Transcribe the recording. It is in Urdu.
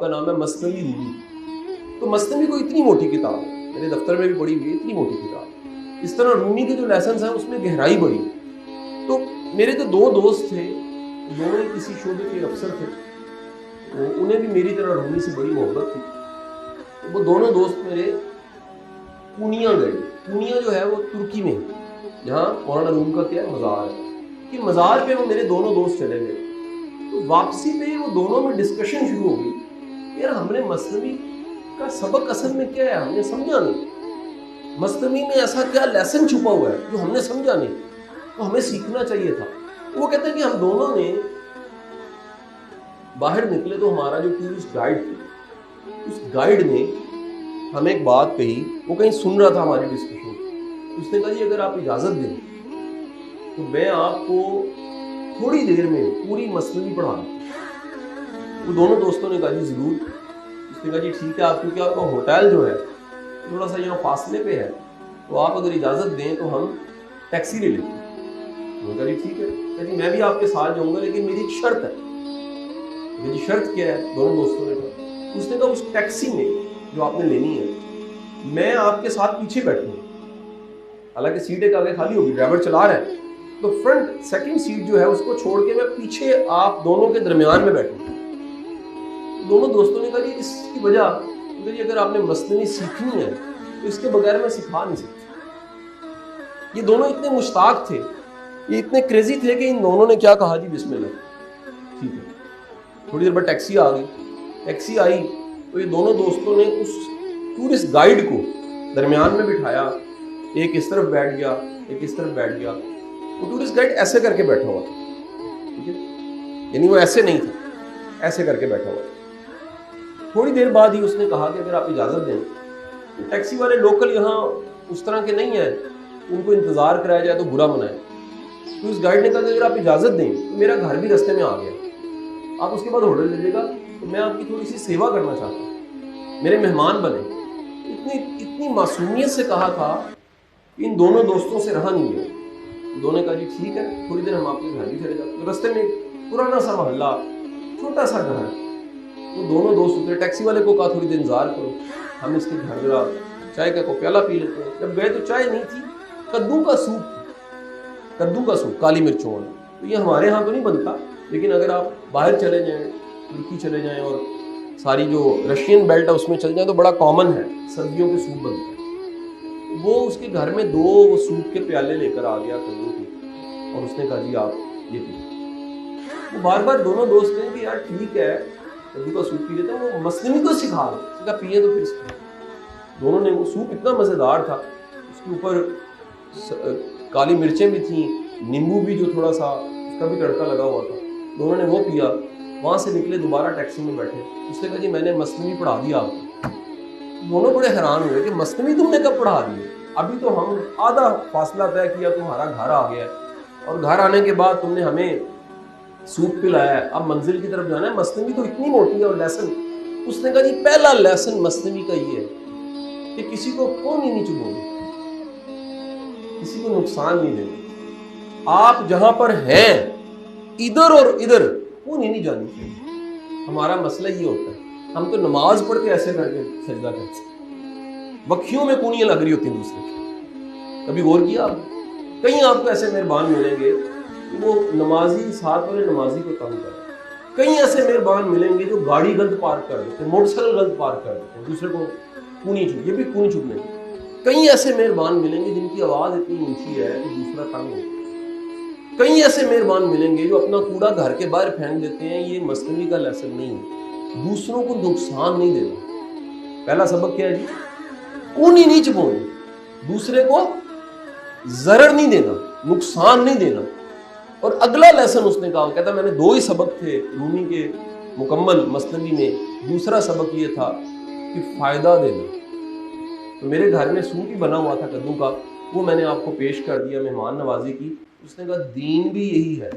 کا نام ہے مثنوی رومی۔ تو مثنوی کو اتنی موٹی کتاب ہے، میرے دفتر میں بھی پڑھی ہوئی ہے، اتنی موٹی کتاب۔ اس طرح رومی کے جو لیسنس ہیں اس میں گہرائی بڑی۔ تو میرے تو دو دوست تھے، دونوں ہی کسی شعبے کے افسر تھے، تو انہیں بھی میری طرح رومی سے بڑی محبت تھی۔ وہ دونوں دوست میرے پونیا گئے۔ پونیا جو ہے وہ ترکی میں، جہاں مولانا روم کا کیا مزار ہے، کہ مزار پہ وہ میرے دونوں دوست چلے گئے۔ تو واپسی پہ وہ دونوں میں ڈسکشن شروع ہو گئی، یار ہم نے مثنوی کا سبق اصل میں کیا ہے، ہم نے سمجھا نہیں۔ مثنوی میں ایسا کیا لیسن چھپا ہوا ہے جو ہم نے سمجھا نہیں، تو ہمیں سیکھنا چاہیے تھا۔ وہ کہتے ہیں کہ ہم دونوں نے باہر نکلے تو ہمارا جو ٹورسٹ گائیڈ تھا، اس گائیڈ نے ہمیں ایک بات کہی، وہ کہیں سن رہا تھا ہماری ڈسکشن، اس نے کہا جی اگر آپ اجازت دیں تو میں آپ کو تھوڑی دیر میں پوری مثنوی پڑھا دوں۔ وہ دونوں دوستوں نے کہا جی ضرور۔ اس نے کہا جی ٹھیک ہے، آپ کیونکہ آپ کا ہوٹل جو ہے تھوڑا سا یہاں فاصلے پہ ہے، تو آپ اگر اجازت دیں تو ہم ٹیکسی لے لیتے ہیں۔ میں نے کہا جی ٹھیک ہے، کہ جی میں بھی آپ کے ساتھ جاؤں گا، لیکن میری ایک شرط ہے۔ میری شرط کیا ہے؟ دونوں دوستوں نے کہا، اس نے کہا اس ٹیکسی میں جو آپ نے لینی ہے میں آپ کے ساتھ پیچھے بیٹھوں گا، حالانکہ سیٹ ایک آگے خالی ہوگی، ڈرائیور چلا رہا ہے، تو فرنٹ سیکنڈ سیٹ جو ہے اس کو چھوڑ کے میں پیچھے آپ دونوں کے درمیان میں بیٹھوں گا۔ دونوں دوستوں نے کہا جی اس کی وجہ جی اگر آپ نے مثنوی سیکھنی ہے تو اس کے بغیر میں سکھا نہیں سکتا۔ یہ دونوں اتنے مشتاق تھے، یہ اتنے کریزی تھے کہ ان دونوں نے کیا کہا جی بسم اللہ، ٹھیک ہے۔ تھوڑی دیر بعد ٹیکسی آ گئی، ٹیکسی آئی تو یہ دونوں دوستوں نے اس ٹورسٹ گائیڈ کو درمیان میں بٹھایا، ایک اس طرف بیٹھ گیا، ایک اس طرف بیٹھ گیا۔ وہ ٹورسٹ گائیڈ ایسے کر کے بیٹھا ہوا تھا، ٹھیک ہے، یعنی وہ ایسے نہیں تھا، ایسے کر کے بیٹھا ہوا تھا۔ تھوڑی دیر بعد ہی اس نے کہا کہ اگر آپ اجازت دیں، ٹیکسی والے لوکل یہاں اس طرح کے نہیں ہیں، ان کو انتظار کرایا جائے تو برا منائے۔ تو اس گائیڈ نے کہا کہ اگر آپ اجازت دیں تو میرا گھر بھی رستے میں آ گیا، آپ اس کے بعد ہوٹل لے لے گا، تو میں آپ کی تھوڑی سی سیوا کرنا چاہتا ہوں، میرے مہمان بنے۔ اتنی معصومیت سے کہا تھا کہ ان دونوں دوستوں سے رہا نہیں گیا۔ دونوں نے کہا جی ٹھیک ہے، تھوڑی دیر ہم آپ کے گھر بھی چلے جاتے ہیں۔ رستے میں پرانا سا محلہ، چھوٹا سا گھر ہے۔ وہ دونوں دوست اترے، ٹیکسی والے کو کہا تھوڑی دیر انتظار کرو، ہم اس کے گھر ذرا چائے کا کو پیالہ پی لیتے ہیں۔ جب گئے تو چائے نہیں تھی، کدو کا سوپ، کدو کا سوپ کالی مرچوں والا۔ تو یہ ہمارے ہاں تو نہیں بنتا، لیکن اگر آپ باہر چلے جائیں، ترکی چلے جائیں اور ساری جو رشین بیلٹ ہے اس میں چل جائیں تو بڑا کامن ہے، سردیوں کے سوپ بنتے ہیں۔ وہ اس کے گھر میں 2 وہ سوپ کے پیالے لے کر آ گیا کدو کے، اور اس نے کہا جی آپ یہ پییں۔ وہ بار بار دونوں دوست کہیں کہ یار ٹھیک ہے کدو کا سوپ پی لیتے ہیں، وہ مثنوی تو سکھا دو، اس کا پیے تو پھر سکھا۔ دونوں نے، وہ سوپ اتنا مزیدار تھا، اس کے اوپر کالی مرچیں بھی تھیں، نیمبو بھی جو تھوڑا سا اس کا بھی تڑکا لگا ہوا تھا۔ دونوں نے وہ پیا، وہاں سے نکلے، دوبارہ ٹیکسی میں بیٹھے۔ اس نے کہا جی میں نے مثنوی پڑھا دیا آپ کو۔ دونوں بڑے حیران ہوئے کہ مثنوی تم نے کب پڑھا دی؟ ابھی تو ہم آدھا فاصلہ طے کیا، تمہارا گھر آ گیا ہے، اور گھر آنے کے بعد تم نے ہمیں سوپ پلایا ہے، اب منزل کی طرف جانا ہے، مثنوی تو اتنی موٹی ہے اور لیسن۔ اس نے کہا جی پہلا لیسن مثنوی کا یہ ہے کہ کسی کو کون ہی نہیں چبھونا، کسی کو نقصان نہیں دینا، آپ جہاں پر ہیں ادھر اور ادھر کون ہی نہیں جانی چاہیے۔ ہمارا مسئلہ یہ ہوتا ہے، ہم تو نماز پڑھ کے ایسے کر کے سجدہ کرتے ہیں، وکھیوں میں کونیاں لگ رہی ہوتی ہیں دوسرے کی۔ کبھی غور کیا آپ؟ کہیں آپ کو ایسے مہربان ملیں گے کہ وہ نمازی ساتھ والے نمازی کو تنگ کرے، کئی ایسے مہربان ملیں گے جو گاڑی غلط پارک کر دیتے ہیں، موٹر سائیکل غلط پارک کر دیتے ہیں، دوسرے کو کونی چھپ، یہ بھی کونی چھپنے کی۔ کئی ایسے مہربان ملیں گے جن کی آواز اتنی اونچی ہے کہ دوسرا تنگ ہو۔ کئی ایسے مہربان ملیں گے جو اپنا کوڑا گھر کے باہر پھینک دیتے ہیں۔ یہ مثنوی کا لیسن نہیں ہے، دوسروں کو نقصان نہیں دینا۔ پہلا سبق کیا ہے جی؟ کونی نہیں چھپونی، دوسرے کو ضرر نہیں دینا، نقصان نہیں دینا۔ اور اگلا لیسن اس نے کہا، کہتا میں نے 2 ہی سبق تھے رومی کے مکمل مثنوی میں، دوسرا سبق یہ تھا کہ فائدہ دینا۔ تو میرے گھر میں سوپ ہی بنا ہوا تھا کدو کا، وہ میں نے آپ کو پیش کر دیا، مہمان نوازی کی۔ اس نے کہا دین بھی یہی ہے،